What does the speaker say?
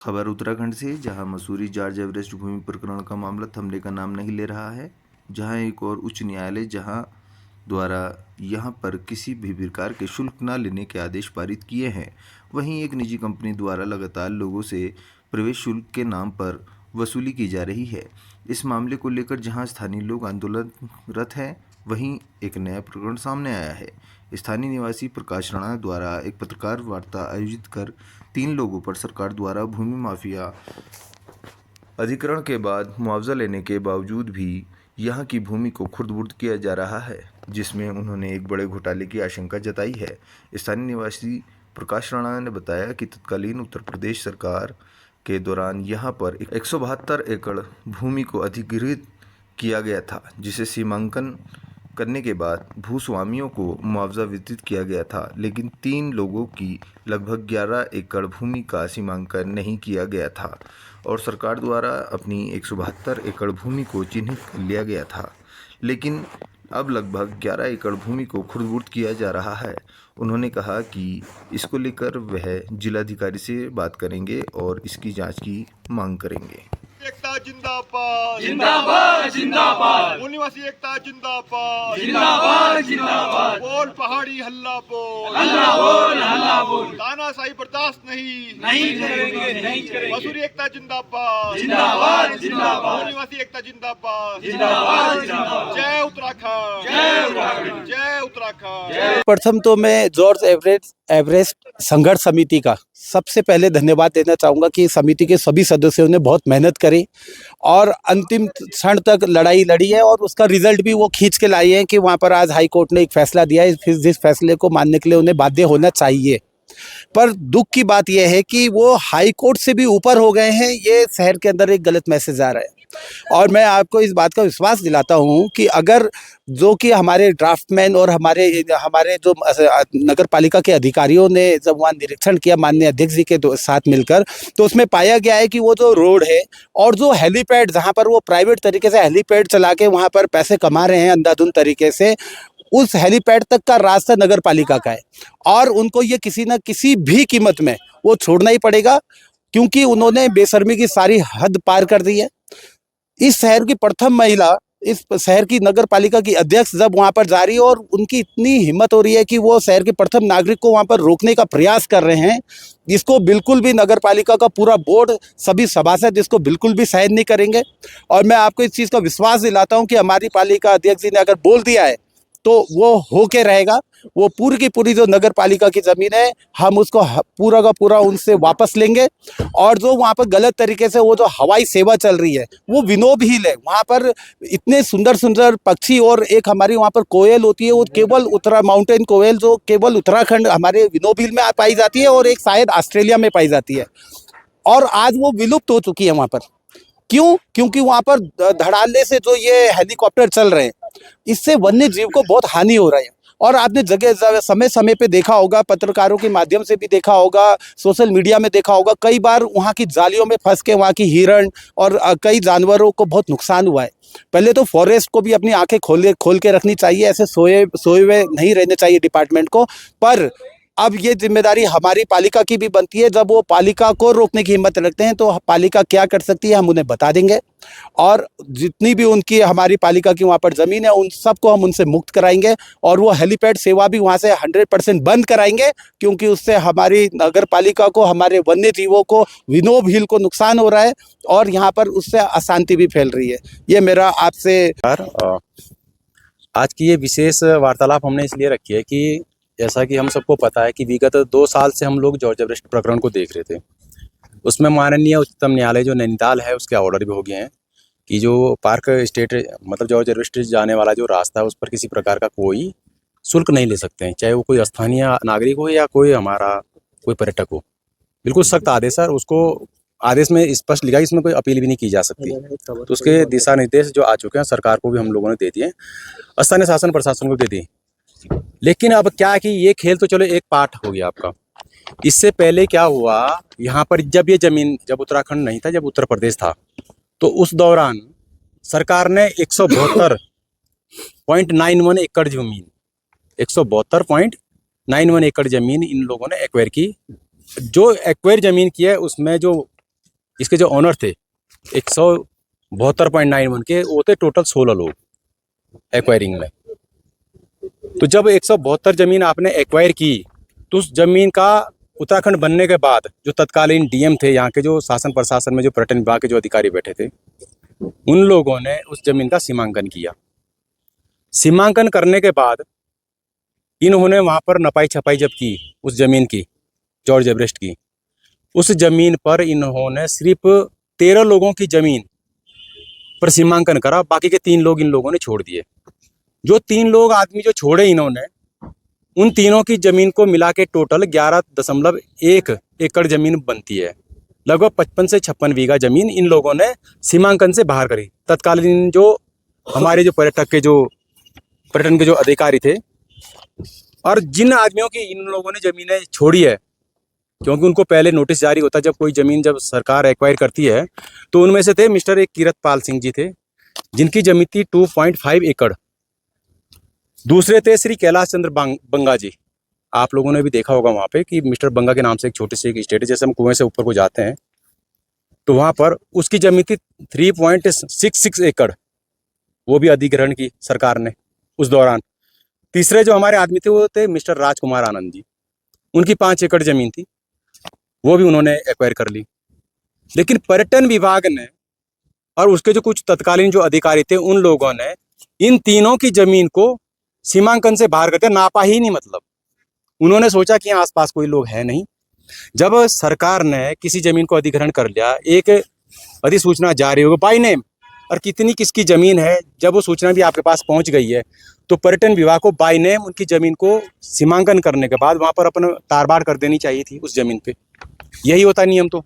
खबर उत्तराखंड से, जहां मसूरी जॉर्ज एवरेस्ट भूमि प्रकरण का मामला थमने का नाम नहीं ले रहा है। जहां एक और उच्च न्यायालय द्वारा यहां पर किसी भी प्रकार के शुल्क न लेने के आदेश पारित किए हैं, वहीं एक निजी कंपनी द्वारा लगातार लोगों से प्रवेश शुल्क के नाम पर वसूली की जा रही है। इस मामले को लेकर जहां स्थानीय लोग आंदोलनरत हैं, वहीं एक नया प्रकरण सामने आया है। स्थानीय निवासी प्रकाश राणा द्वारा एक पत्रकार वार्ता आयोजित कर 3 लोगों पर सरकार द्वारा भूमि माफिया अधिग्रहण के बाद मुआवजा लेने के बावजूद भी यहां की भूमि को खुर्द-बुर्द किया जा रहा है, जिसमें उन्होंने एक बड़े घोटाले की आशंका जताई है। स्थानीय निवासी प्रकाश राणा ने बताया कि तत्कालीन उत्तर प्रदेश सरकार के दौरान यहां पर 172 एकड़ भूमि को अधिग्रहित किया गया था, जिसे सीमांकन करने के बाद भूस्वामियों को मुआवजा वितरित किया गया था, लेकिन 3 लोगों की लगभग 11 एकड़ भूमि का सीमांकन नहीं किया गया था और सरकार द्वारा अपनी 172 एकड़ भूमि को चिन्हित कर लिया गया था, लेकिन अब लगभग 11 एकड़ भूमि को खुर्द-बुर्द किया जा रहा है। उन्होंने कहा कि इसको लेकर वह जिलाधिकारी से बात करेंगे और इसकी जांच की मांग करेंगे। एकता जिंदाबाद जिंदाबाद जिंदाबाद निवासी एकता जिंदाबाद जिंदाबाद जिंदाबाद बोल पहाड़ी हल्ला बोल हल्ला बोल तानाशाही बर्दाश्त नहीं नहीं करेंगे मसूरी एकता जिंदाबाद जिंदाबाद जिंदाबाद निवासी एकता जिंदाबाद जिंदाबाद जिंदाबाद जय उत्तराखंड जय उत्तराखंड जय उत्तराखंड। प्रथम तो मैं जॉर्ज एवरेस्ट संघर्ष समिति का सबसे पहले धन्यवाद देना चाहूँगा कि समिति के सभी सदस्यों ने बहुत मेहनत करी और अंतिम क्षण तक लड़ाई लड़ी है और उसका रिजल्ट भी वो खींच के लाई है कि वहाँ पर आज हाई कोर्ट ने एक फैसला दिया है, फिर जिस फैसले को मानने के लिए उन्हें बाध्य होना चाहिए। पर दुख की बात यह है कि वो हाई कोर्ट से भी ऊपर हो गए हैं। ये शहर के अंदर एक गलत मैसेज आ रहा है और मैं आपको इस बात का विश्वास दिलाता हूं कि अगर जो कि हमारे ड्राफ्टमैन और हमारे जो नगर पालिका के अधिकारियों ने जब वहाँ निरीक्षण किया माननीय अध्यक्ष जी के साथ मिलकर, तो उसमें पाया गया है कि वो जो रोड है और जो हेलीपैड जहाँ पर वो प्राइवेट तरीके से हेलीपैड चला के वहाँ पर पैसे कमा रहे हैं अंधाधुंध तरीके से, उस हेलीपैड तक का रास्ता नगर पालिका का है और उनको ये किसी न किसी भी कीमत में वो छोड़ना ही पड़ेगा, क्योंकि उन्होंने बेशर्मी की सारी हद पार कर दी है। इस शहर की प्रथम महिला, इस शहर की नगर पालिका की अध्यक्ष जब वहां पर जा रही है और उनकी इतनी हिम्मत हो रही है कि वो शहर के प्रथम नागरिक को वहां पर रोकने का प्रयास कर रहे हैं, इसको बिल्कुल भी नगर पालिका का पूरा बोर्ड, सभी सभासद इसको बिल्कुल भी सहन नहीं करेंगे। और मैं आपको इस चीज़ का विश्वास दिलाता हूं कि हमारी पालिका अध्यक्ष जी ने अगर बोल दिया है तो वो होके रहेगा। वो पूरी की पूरी जो नगर पालिका की ज़मीन है हम उसको पूरा का पूरा उनसे वापस लेंगे और जो वहाँ पर गलत तरीके से वो जो हवाई सेवा चल रही है वो विनोब हिल है, वहाँ पर इतने सुंदर सुंदर पक्षी और एक हमारी वहाँ पर कोयल होती है, वो केवल माउंटेन कोयल जो केवल उत्तराखंड हमारे विनोब हिल में पाई जाती है और एक शायद ऑस्ट्रेलिया में पाई जाती है और आज वो विलुप्त हो चुकी है वहाँ पर। क्यों? क्योंकि वहाँ पर धड़ाल्ले से जो ये हेलीकॉप्टर चल रहे हैं, इससे वन्य जीव को बहुत हानि हो रही है। और आपने जगह समय समय पे देखा होगा, पत्रकारों के माध्यम से भी देखा होगा, सोशल मीडिया में देखा होगा, कई बार वहाँ की जालियों में फंस के वहाँ की हिरण और कई जानवरों को बहुत नुकसान हुआ है। पहले तो फॉरेस्ट को भी अपनी आंखें खोल के रखनी चाहिए, ऐसे सोए हुए नहीं रहने चाहिए डिपार्टमेंट को। पर अब ये जिम्मेदारी हमारी पालिका की भी बनती है। जब वो पालिका को रोकने की हिम्मत रखते हैं तो पालिका क्या कर सकती है हम उन्हें बता देंगे और जितनी भी उनकी हमारी पालिका की वहाँ पर ज़मीन है उन सबको हम उनसे मुक्त कराएंगे और वो हेलीपैड सेवा भी वहाँ से 100% बंद कराएंगे, क्योंकि उससे हमारी नगर पालिका को, हमारे वन्य जीवों को, विनोब हिल को नुकसान हो रहा है और यहाँ पर उससे अशांति भी फैल रही है। ये मेरा आपसे आज की ये विशेष वार्तालाप हमने इसलिए रखी है कि जैसा कि हम सबको पता है कि विगत 2 साल से हम लोग जॉर्ज एवरेस्ट प्रकरण को देख रहे थे। उसमें माननीय उच्चतम न्यायालय जो नैनीताल है उसके ऑर्डर भी हो गए हैं कि जो पार्क स्टेट मतलब जॉर्ज एवरेस्ट जाने वाला जो रास्ता है उस पर किसी प्रकार का कोई शुल्क नहीं ले सकते हैं, चाहे वो कोई स्थानीय नागरिक हो या कोई हमारा कोई पर्यटक हो। बिल्कुल सख्त आदेश है, उसको आदेश में स्पष्ट लिखा है, इसमें कोई अपील भी नहीं की जा सकती। तो उसके दिशा निर्देश जो आ चुके हैं सरकार को भी हम लोगों ने दे दिए, स्थानीय शासन प्रशासन को दे दिए। लेकिन अब क्या है कि ये खेल तो चलो एक पार्ट हो गया आपका। इससे पहले क्या हुआ, यहाँ पर जब ये जमीन, जब उत्तराखंड नहीं था, जब उत्तर प्रदेश था, तो उस दौरान सरकार ने 172.91 एकड़ जमीन 172.91 एकड़ जमीन इन लोगों ने एक्वायर की। जो एक्वायर जमीन की है उसमें जो इसके जो ऑनर थे 172.91 के, वो थे टोटल 16 लोग एक्वायरिंग में। तो जब 172 जमीन आपने एक्वायर की, तो उस जमीन का उत्तराखंड बनने के बाद जो तत्कालीन डीएम थे, यहाँ के जो शासन प्रशासन में जो पर्यटन विभाग के जो अधिकारी बैठे थे, उन लोगों ने उस जमीन का सीमांकन किया। सीमांकन करने के बाद इन्होंने वहाँ पर नपाई छपाई जब की उस जमीन की, जॉर्ज एवरेस्ट की, उस जमीन पर इन्होंने सिर्फ 13 लोगों की जमीन पर सीमांकन करा, बाकी के 3 लोग इन लोगों ने छोड़ दिए। जो 3 लोग आदमी जो छोड़े इन्होंने, उन तीनों की जमीन को मिला के टोटल 11.1 एकड़ जमीन बनती है। लगभग 55 से 56 बीघा जमीन इन लोगों ने सीमांकन से बाहर करी। तत्कालीन जो हमारे जो पर्यटन के जो अधिकारी थे, और जिन आदमियों की इन लोगों ने जमीनें छोड़ी है, क्योंकि उनको पहले नोटिस जारी होता है जब कोई जमीन जब सरकार एक्वायर करती है, तो उनमें से थे मिस्टर एक कीरतपाल सिंह जी थे, जिनकी जमीन थी 2.5 एकड़। दूसरे थे श्री कैलाश चंद्र बंगा जी। आप लोगों ने भी देखा होगा वहाँ पे कि मिस्टर बंगा के नाम से एक छोटी सी एक स्टेट है, जैसे हम कुएं से ऊपर को जाते हैं तो वहाँ पर उसकी जमीन थी 3.66 एकड़, वो भी अधिग्रहण की सरकार ने उस दौरान। तीसरे जो हमारे आदमी थे वो थे मिस्टर राजकुमार आनंद जी, उनकी 5 एकड़ जमीन थी, वो भी उन्होंने एक्वायर कर ली। लेकिन पर्यटन विभाग ने और उसके जो कुछ तत्कालीन जो अधिकारी थे, उन लोगों ने इन तीनों की जमीन को सीमांकन से बाहर करते नापा ही नहीं। मतलब उन्होंने सोचा कि यहाँ आसपास कोई लोग है नहीं। जब सरकार ने किसी जमीन को अधिग्रहण कर लिया, एक अधिसूचना जारी होगी बाय नेम, और कितनी किसकी जमीन है, जब वो सूचना भी आपके पास पहुंच गई है, तो पर्यटन विभाग को बाय नेम उनकी जमीन को सीमांकन करने के बाद वहां पर अपन तारबाड़ कर देनी चाहिए थी उस जमीन पे। यही होता नियम। तो